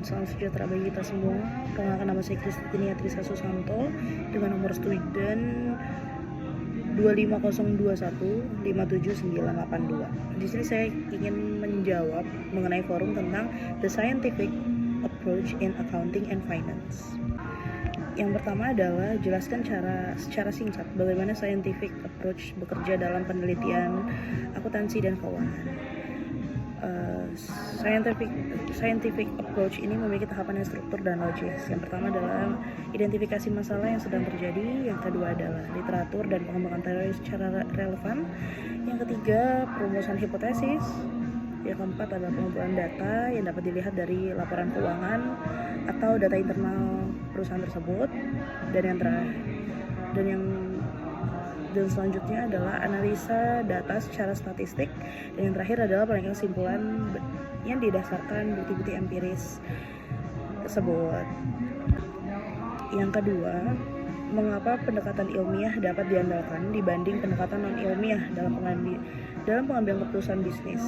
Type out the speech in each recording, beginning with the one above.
salam sejahtera bagi kita semua. Perkenalkan, nama saya Kristini Atrisa Susanto dengan nomor student 25021 57982. Di sini saya ingin menjawab mengenai forum tentang the scientific approach in accounting and finance. Yang pertama adalah jelaskan secara singkat bagaimana scientific approach bekerja dalam penelitian akuntansi dan keuangan. Scientific approach ini memiliki tahapan yang struktur dan logis. Yang pertama adalah identifikasi masalah yang sedang terjadi. Yang kedua adalah literatur dan pengembangan teori secara relevan. Yang ketiga, perumusan hipotesis. Yang keempat adalah pengumpulan data yang dapat dilihat dari laporan keuangan atau data internal perusahaan tersebut. Dan selanjutnya adalah analisa data secara statistik, dan yang terakhir adalah penyampaian kesimpulan yang didasarkan bukti-bukti empiris tersebut. Yang kedua, mengapa pendekatan ilmiah dapat diandalkan dibanding pendekatan non-ilmiah dalam pengambilan keputusan bisnis.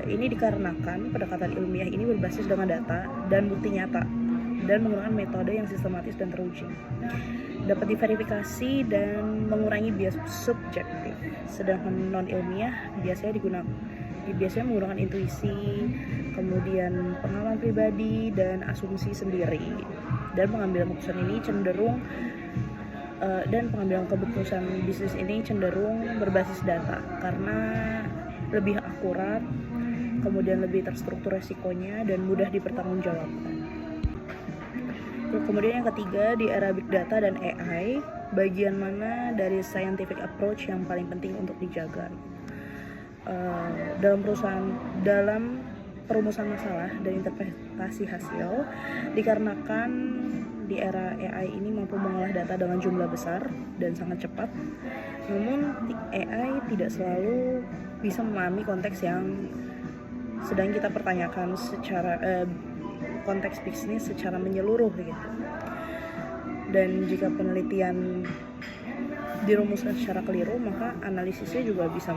Ini dikarenakan pendekatan ilmiah ini berbasis dengan data dan bukti nyata dan menggunakan metode yang sistematis dan teruji, dapat diverifikasi dan mengurangi bias subjektif. Sedangkan non-ilmiah biasanya menggunakan intuisi, kemudian pengalaman pribadi dan asumsi sendiri. Dan pengambilan keputusan bisnis ini cenderung berbasis data karena lebih akurat, kemudian lebih terstruktur resikonya dan mudah dipertanggungjawabkan. Kemudian yang ketiga, di era big data dan AI, bagian mana dari scientific approach yang paling penting untuk dijaga? Dalam perumusan masalah dan interpretasi hasil, dikarenakan di era AI ini mampu mengolah data dengan jumlah besar dan sangat cepat. Namun AI tidak selalu bisa memahami konteks yang sedang kita pertanyakan konteks bisnis secara menyeluruh gitu. Dan jika penelitian dirumuskan secara keliru, maka analisisnya juga bisa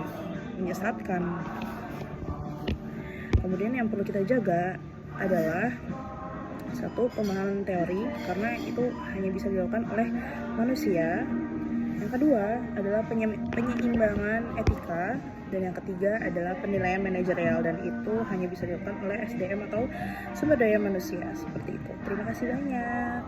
menyesatkan. Kemudian yang perlu kita jaga adalah satu, pemahaman teori, karena itu hanya bisa dilakukan oleh manusia. Yang kedua adalah penyeimbangan etika, dan yang ketiga adalah penilaian manajerial, dan itu hanya bisa dilakukan oleh SDM atau sumber daya manusia seperti itu. Terima kasih banyak.